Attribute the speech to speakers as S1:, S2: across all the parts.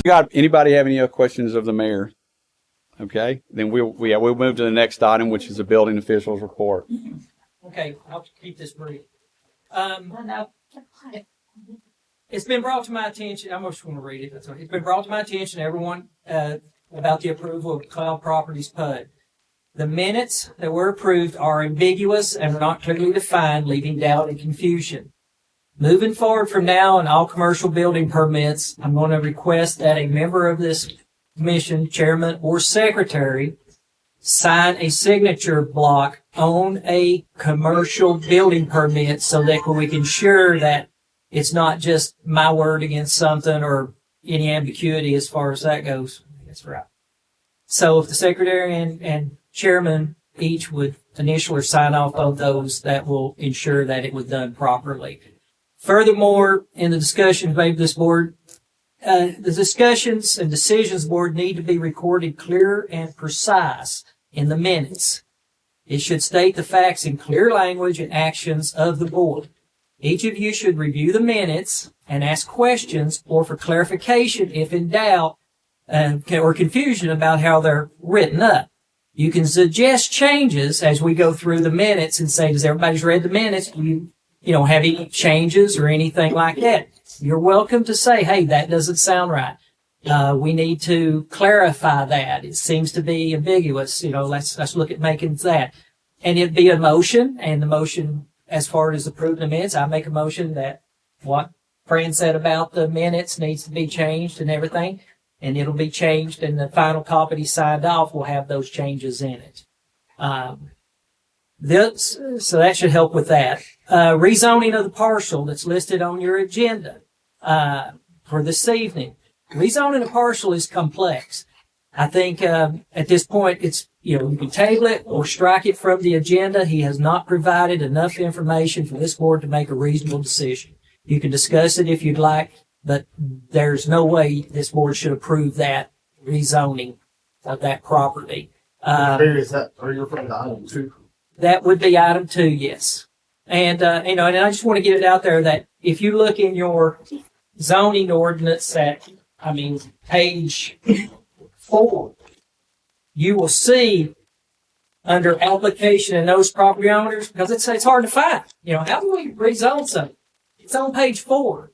S1: Anybody have any other questions of the mayor? Okay, then we'll move to the next item, which is the building officials report.
S2: Okay, I'll keep this brief. It's been brought to my attention. I just want to read it. That's okay. It's been brought to my attention, everyone, about the approval of Cloud Properties PUD. The minutes that were approved are ambiguous and are not clearly defined, leaving doubt and confusion. Moving forward from now on all commercial building permits, I'm going to request that a member of this commission, chairman or secretary, sign a signature block on a commercial building permit so that we can ensure that it's not just my word against something or any ambiguity as far as that goes. That's right. So if the secretary and chairman each would initial or sign off on those, that will ensure that it was done properly. Furthermore, in the discussions made with this board, the discussions and decisions board need to be recorded clear and precise in the minutes. It should state the facts in clear language and actions of the board. Each of you should review the minutes and ask questions or for clarification if in doubt or confusion about how they're written up. You can suggest changes as we go through the minutes and say, does everybody's read the minutes? Do you have any changes or anything like that? You're welcome to say, hey, that doesn't sound right. We need to clarify that. It seems to be ambiguous. Let's look at making that. And it'd be a motion, and the motion, as far as approving the minutes, I make a motion that what Fran said about the minutes needs to be changed and everything, and it'll be changed, and the final copy signed off will have those changes in it. So that should help with that. Rezoning of the parcel that's listed on your agenda for this evening. Rezoning a parcel is complex. I think at this point it's you can table it or strike it from the agenda. He has not provided enough information for this board to make a reasonable decision. You can discuss it if you'd like, but there's no way this board should approve that rezoning of that property.
S3: Are you referring to item 2?
S2: That would be item 2, yes. And and I just want to get it out there that if you look in your zoning ordinance page 4, you will see under application and those property owners, because it's hard to find. How do we rezone something? It's on page 4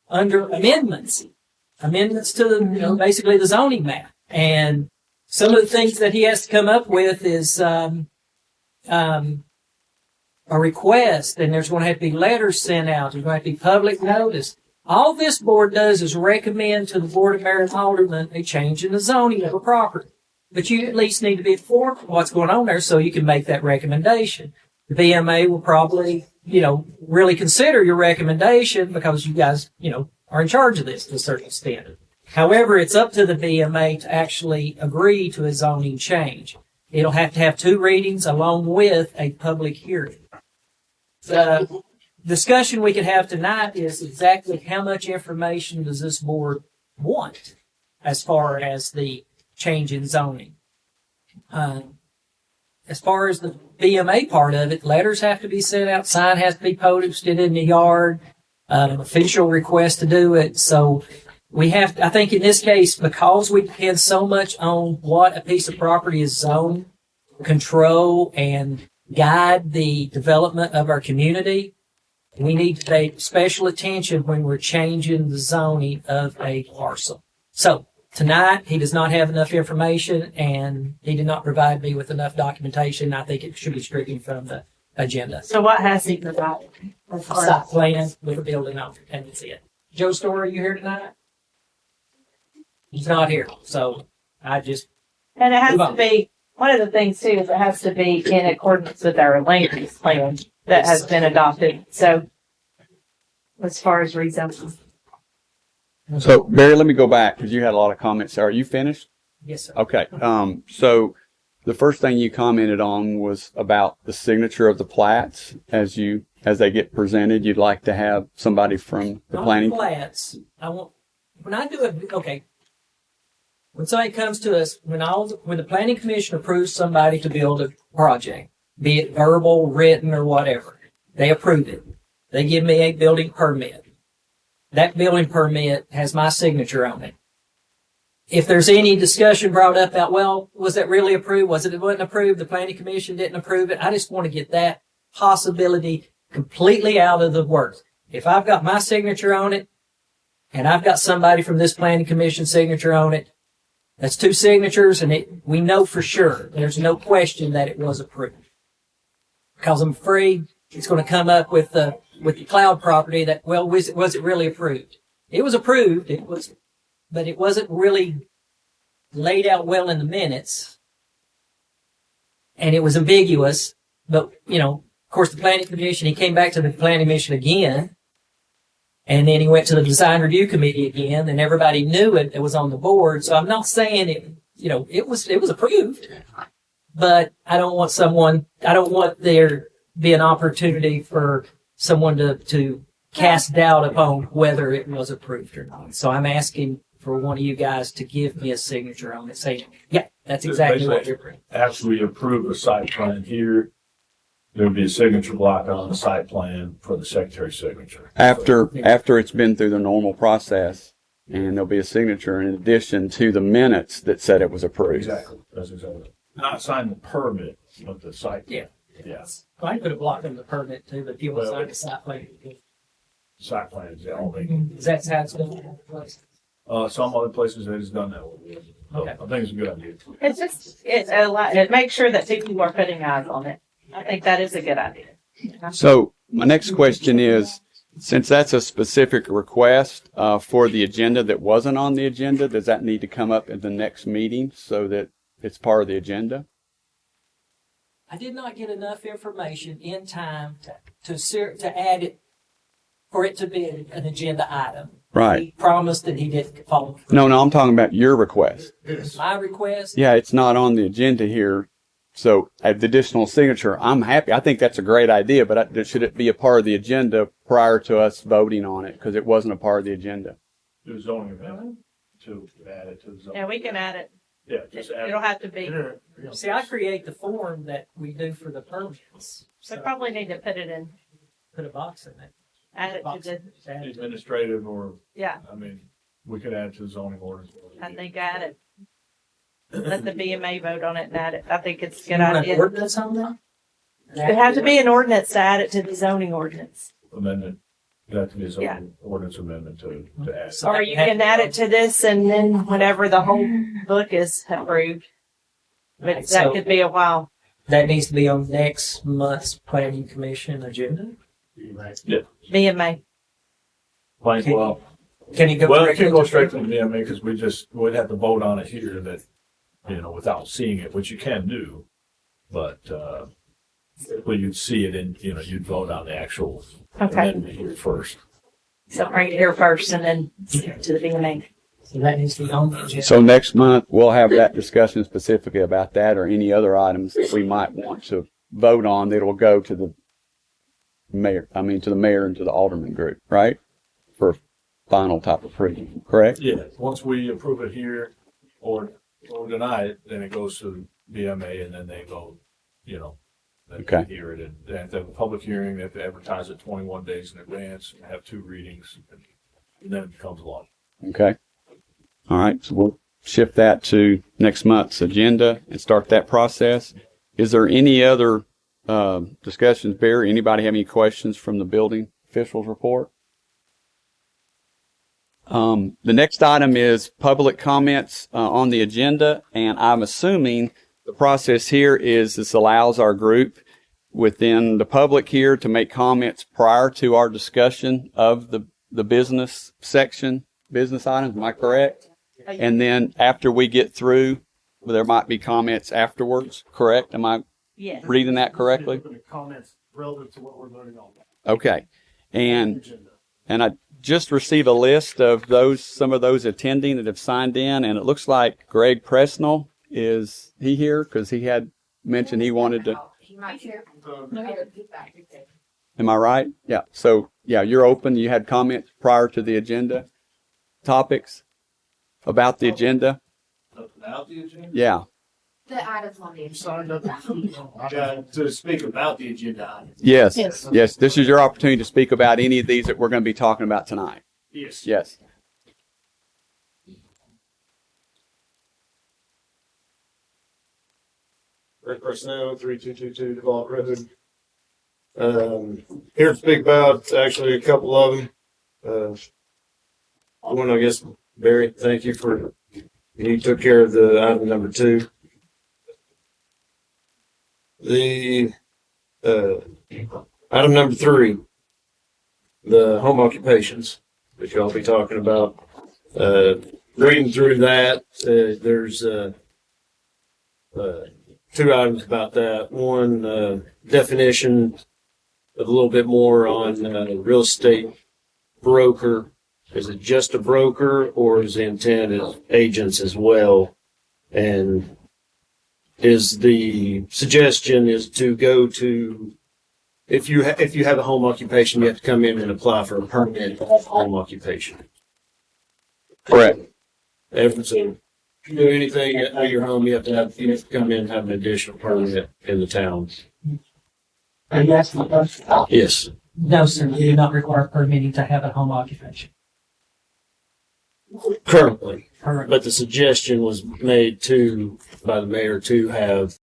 S2: under amendments to the, basically the zoning map. And some of the things that he has to come up with is, a request, and there's going to have to be letters sent out. There's going to have to be public notice. All this board does is recommend to the Board of Mayor and Aldermen a change in the zoning of a property. But you at least need to be informed of what's going on there so you can make that recommendation. The BMA will probably, really consider your recommendation because you guys, are in charge of this to a certain extent. However, it's up to the BMA to actually agree to a zoning change. It'll have to have 2 readings along with a public hearing. The discussion we could have tonight is exactly how much information does this board want as far as the change in zoning. As far as the BMA part of it, letters have to be sent out, sign has to be posted in the yard, an official request to do it. So I think in this case, because we depend so much on what a piece of property is zoned, control, and guide the development of our community, we need to pay special attention when we're changing the zoning of a parcel. So tonight, he does not have enough information, and he did not provide me with enough documentation. I think it should be stricken from the agenda.
S4: So what has he provided?
S2: Site plan with a building on it, and that's it. Joe Story, you here tonight? He's not here, so I just...
S4: And it has to be, one of the things too is it has to be in accordance with our land use plan that has been adopted. So as far as rezoning.
S1: So, Barry, let me go back because you had a lot of comments. Are you finished?
S2: Yes, sir.
S1: Okay. So the first thing you commented on was about the signature of the plats as they get presented. You'd like to have somebody from the planning.
S2: Plats. When somebody comes to us, when the planning commission approves somebody to build a project, be it verbal, written, or whatever, they approve it. They give me a building permit. That building permit has my signature on it. if there's any discussion brought up about, well, was that really approved? It wasn't approved? The planning commission didn't approve it. I just want to get that possibility completely out of the works. If I've got my signature on it and I've got somebody from this planning commission signature on it, that's 2 signatures, and we know for sure. There's no question that it was approved. Because I'm afraid it's going to come up with the cloud property that, well, was it really approved? It was approved. But it wasn't really laid out well in the minutes. And it was ambiguous. But, of course, the planning commission, he came back to the planning commission again. And then he went to the design review committee again, and everybody knew it. It was on the board. So I'm not saying it was approved, but I don't want there be an opportunity for someone to cast doubt upon whether it was approved or not. So I'm asking for one of you guys to give me a signature on it saying, yeah, that's exactly what you're approving.
S5: After we approve a site plan here, there would be a signature block on the site plan for the secretary's signature.
S1: After it's been through the normal process, and there'll be a signature in addition to the minutes that said it was approved.
S5: Exactly. That's exactly. Not sign the permit, but the site plan. Yeah.
S2: Well, I could have blocked on the permit too, but if you want to sign the site plan.
S5: Site plan is the only.
S2: Is that how it's done?
S5: Some other places they just done that one. So I think it's a good idea.
S4: It's a lot. It makes sure that people are putting eyes on it. I think that is a good idea.
S1: So my next question is, since that's a specific request for the agenda that wasn't on the agenda, does that need to come up at the next meeting so that it's part of the agenda?
S2: I did not get enough information in time to add it for it to be an agenda item.
S1: Right.
S2: He promised that he didn't follow through.
S1: No, I'm talking about your request.
S2: My request?
S1: Yeah, it's not on the agenda here. So at the additional signature, I'm happy. I think that's a great idea, but should it be a part of the agenda prior to us voting on it? Because it wasn't a part of the agenda.
S5: Do a zoning amendment to add it to the zoning.
S4: Yeah, we can add it.
S5: Yeah, just add
S4: It'll
S5: it.
S4: have to be.
S2: See, I create the form that we do for the permits.
S4: So probably need to put it in,
S2: Put a box in it.
S4: add it to the,
S2: Add it to-
S5: Administrative or,
S4: yeah,
S5: we could add to the zoning ordinance.
S4: I think add it. Let the BMA vote on it and add it. I think it's a
S2: You
S4: good
S2: want an
S4: idea.
S2: ordinance on that?
S4: It has to be an ordinance to add it to the zoning ordinance.
S5: Amendment, that to be a
S4: Yeah.
S5: zoning ordinance amendment to add.
S2: So
S4: Or you can add it to this and then whenever the whole book is approved. But that
S2: So-
S4: could be a while.
S2: That needs to be on next month's planning commission agenda.
S4: BMA.
S5: Like, well,
S2: Can you go?
S5: well, it
S2: directly
S5: can go
S2: to-
S5: straight to the BMA because we'd have to vote on it here that, without seeing it, which you can do. But, well, you'd see it and, you'd vote on the actual
S4: Okay.
S5: amendment here first.
S4: So bring it here first and then to the BMA.
S2: So that needs to be on the agenda.
S1: So next month, we'll have that discussion specifically about that or any other items that we might want to vote on that will go to the mayor and to the alderman group, right? For final type approval, correct?
S5: Yeah, once we approve it here or deny it, then it goes to BMA and then they vote, then
S1: Okay.
S5: they hear it. And they have to have a public hearing, they have to advertise it 21 days in advance, and have 2 readings, and then it becomes law.
S1: Okay. All right. So we'll shift that to next month's agenda and start that process. Is there any other discussions, Barry? Anybody have any questions from the building officials report? The next item is public comments on the agenda, and I'm assuming the process here is this allows our group within the public here to make comments prior to our discussion of the business section, business items. Am I correct? And then after we get through, there might be comments afterwards, correct? Am I
S4: Yes.
S1: reading that correctly?
S3: Comments relevant to what we're voting on.
S1: Okay. And
S3: Agenda.
S1: I just received a list of some of those attending that have signed in, and it looks like Greg Presnell, is he here? Because he had mentioned he wanted to. Am I right? Yeah. So, yeah, you're open. You had comments prior to the agenda topics about the agenda?
S6: About the agenda?
S1: Yeah.
S7: The items on the
S3: You
S7: agenda.
S3: signed up.
S6: To speak about the agenda items.
S1: Yes.
S4: Yes.
S1: Yes. This is your opportunity to speak about any of these that we're going to be talking about tonight.
S6: Yes.
S1: Yes.
S3: Rick Personnel, 3222 DeVault Road. Here to speak about actually a couple of them. One, I guess, Barry, thank you you took care of the item number 2. The item number 3, the home occupations that y'all be talking about. Reading through that, there's 2 items about that. One, definition of a little bit more on real estate broker. Is it just a broker, or is the intent as agents as well? And is the suggestion is to go to, if you have a home occupation, you have to come in and apply for a permit for home occupation.
S1: Correct.
S3: So if you do anything at your home, you have to come in and have an additional permit in the town. Yes.
S2: No, sir, you do not require permitting to have a home occupation.
S3: Currently.
S2: Correct.
S3: But the suggestion was made by the mayor to have